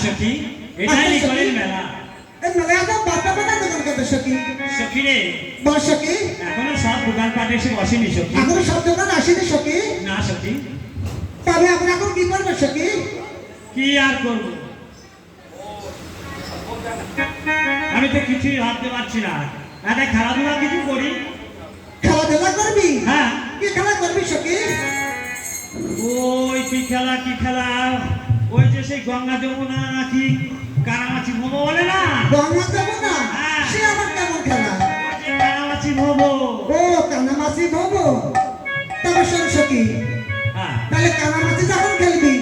সখী, এটাই নিকলের মেলা। এই মেলায় তো বাপা বাবা দোকান করতে সখী। সখী রে, বল সখী। এখনো সব দোকান পাটে এসে বসেনি সখী। এখনো সব দোকান আসেনি সখী। না সখী। তবে আমরা এখন কি করবো সখী? কি আর করব, আমি তো কিছুই ভাবতে পারছি না। একটা খেলাধুলা কিছু করি। খেলাধুলা করবি? হ্যাঁ। কি খেলা করবি সখী? ওই কি খেলা, কি খেলা, ওই যে সেই গঙ্গা যমুনা নাকি কানামাছি ভোবো বলে না? গঙ্গা যমুনা? হ্যাঁ। সে আবার কেমন খেলা? ওই যে কানামাছি ভোবো। ও কানামাছি ভোবো। তবে শোন সখী, হ্যাঁ। তাহলে কানামাছি যখন খেলবি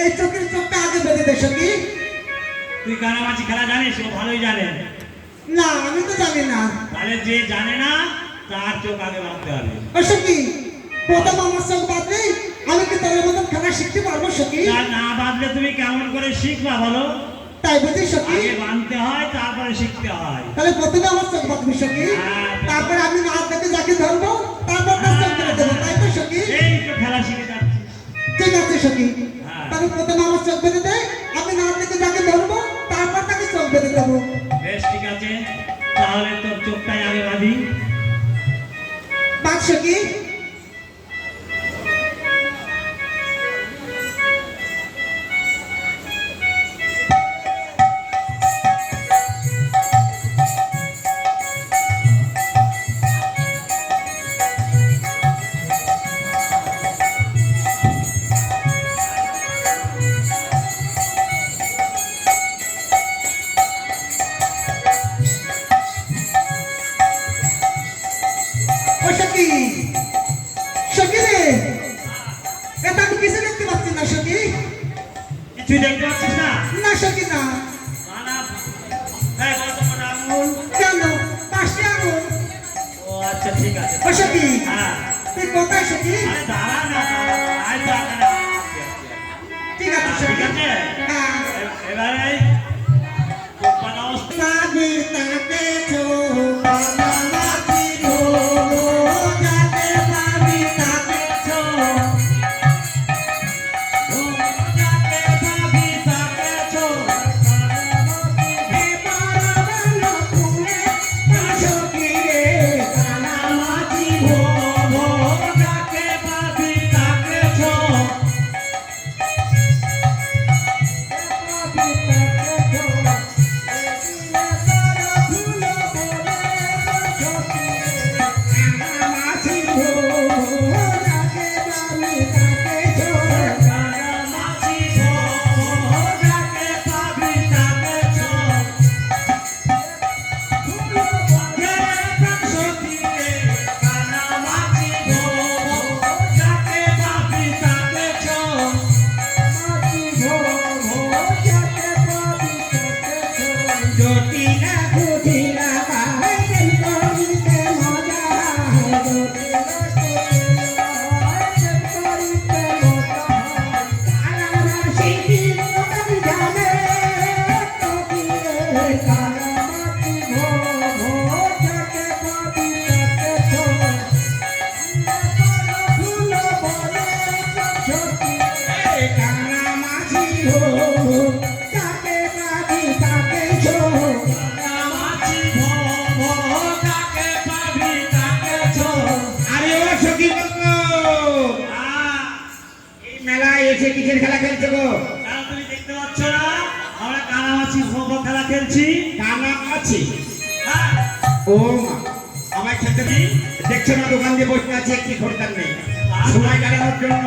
এই চোখের চোখটা আগে বেঁধে দে সখী। তুই কানামাছি খেলা জানিস? ও ভালোই জানে। না আমি তো জানি না। তাহলে যে জানে না তার চোখ আগে বাঁধতে হবে। ও সখী, প্রথম আমার চোখ বাঁধলে আমি কি তোর মতন খেলা শিখতে পারবো সখী? না বাঁধলে তুমি কেমন করে শিখবা বলো? তাই বুঝি সখী? আগে বাঁধতে হয় তারপরে শিখতে হয়। তাহলে প্রথমে আমার চোখ বাঁধবি সখী, তারপরে আমি না দেখে যাকে ধরবো তারপর তার চোখ বেঁধে দেবো, তাই তো সখী? এই তো খেলা শিখে যাচ্ছিস। ঠিক আছে সখী, হ্যাঁ। তাহলে প্রথমে আমার চোখ বেঁধে দে, আমি না দেখে যাকে ধরবো তারপর তাকে চোখ বেঁধে দেবো। বেশ ঠিক আছে, তাহলে তোর চোখটাই আগে বাঁধি। বাদ সখী। ও সখী, সখী রে, এটা আমি কিছু দেখতে পাচ্ছি না সখী। কিছুই দেখতে পাচ্ছিস না? না সখী না। না এই বল তো কটা আঙুল? কেন? 5টি আঙুল। ও আচ্ছা ঠিক আছে। ও সখী, হ্যাঁ। তুই কোথায় সখী? আরে দাঁড়া না, আয় তো এখানে। ঠিক আছে ঠিক সখী। আছে, হ্যাঁ। এবারে চোখ বাঁধা অবস্থা। পাবি তাকে চোখ কানামাছি ভোবো, যাকে পাবি তাকে চোখ, ও যাকে পাবি তাকে চোখ, হে পারাবানা ফুলে না সখী রে, কানামাছি ভোবো, যাকে পাবি তাকে চোখ। পাবি তাকে চোখ, এদিনে তারা ফুলে বলে না সখী রে, কানামাছি ভোবো, যাকে পাবি তাকে চোখ। কানামাছি ভোবো, যাকে পাবি তাকে চোখ। হে প্রাণ সখী রে, কানামাছি ভোবো, যাকে পাবি তাকে চোখ। যদি না বুঝি না পাই কেন করিতে মজা হয়, যদি না বুঝি না পাই কেন করিতে মজা হয়, কানামাছি জীবন জানে সখী রে, কানামাছি ভোবো, যাকে পাবি তাকে চোখ, ফুল বলে সখী রে, কানামাছি ভোবো, যাকে পাবি তাকে চোখ। কানামাছি ভোবো, যাকে পাবি তাকে চোখ। আরে ও সখী বন্ধু, এই মেলায় এসে কিসের খেলা খেলছো গো? তাহলে তুমি দেখতে পাচ্ছ না আমরা কানামাছি ভোবো খেলা খেলছি? কানামাছি? হ্যাঁ। ও মা, আমায় খেলতে দিই? দেখছো না দোকান দিয়ে বসে আছে, কি খরিদ্দার নেই, সময় কাটানোর জন্য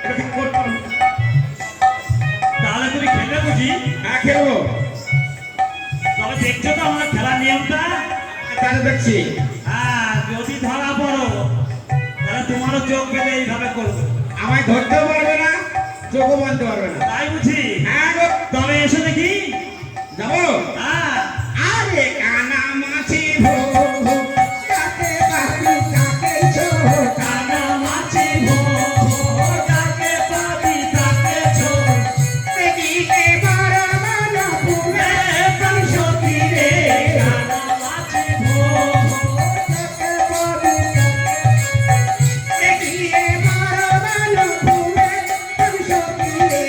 এরকম করতাম। তাহলে তুমি খেলবে বুঝি? হ্যাঁ খেলবো। তবে দেখছো তো আমার খেলার নিয়মটা? তাহলে দেখছি। হ্যাঁ, যদি ধরা পড়ো তাহলে তোমারও চোখ বেঁধে এইভাবে করবো। আমায় ধরতেও পারবে না, চোখও বাঁধতে পারবে না। তাই বুঝি? হ্যাঁ গো, তবে এসো দেখি। যাবো? হ্যাঁ। আরে কানামাছি ভোবো, যাকে পাবি তাকে চোখ, কানামাছি ভোবো, যাকে পাবি তাকে চোখ। এদিকে বারাবানা ফুলে হে প্রাণ সখী রে, কানামাছি ভোবো, যাকে পাবি তাকে, এদিকে বারাবানা ফুলে সখী রে,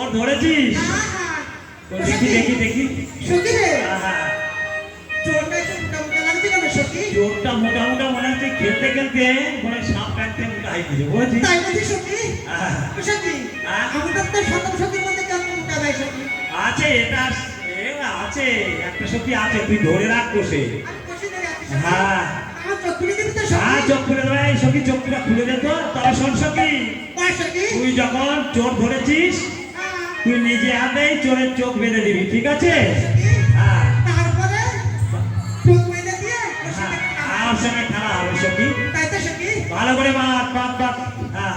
চোর ধরেছিস আহা, তো ও দেখি সখী, দেখি দেখি সখী রে, আহা, চোরটা একটু মোটা মোটা লাগছে কেন সখী? চোরটা মোটা মোটা মনে হচ্ছে খেলতে খেলতে মানে সাপ কাটতে মোটা হয়ে গেছে বুঝেছিস তাই বলছি সখী? আহা, ও সখী, আহ? আমাদের তো সতম সখীর মধ্যে কেমন মোটা দেয় সখী? আছে এটা আছে একটা সত্যি আছে তুই ধরে রাখ বসে আমি বসে ধরে আছি সখী। হ্যাঁ আমার চোখ খুলে দিবি তো হ্যাঁ সখী? চোখ খুলে দেবে এই সখী চোখটা খুলে দে তো তবে শোন সখী কয় সখী? তুই যখন চোর ধরেছিস হ্যাঁ, তুই নিজে হাতেই চোরের চোখ বেঁধে দিবি ঠিক আছে সখী, হ্যাঁ তারপরে চোখ বেঁধে দিয়ে ওর সাথে আমার সঙ্গে খেলা হবে সখী তাই তো সখী? ভালো করে বাদ বাদ বাদ হ্যাঁ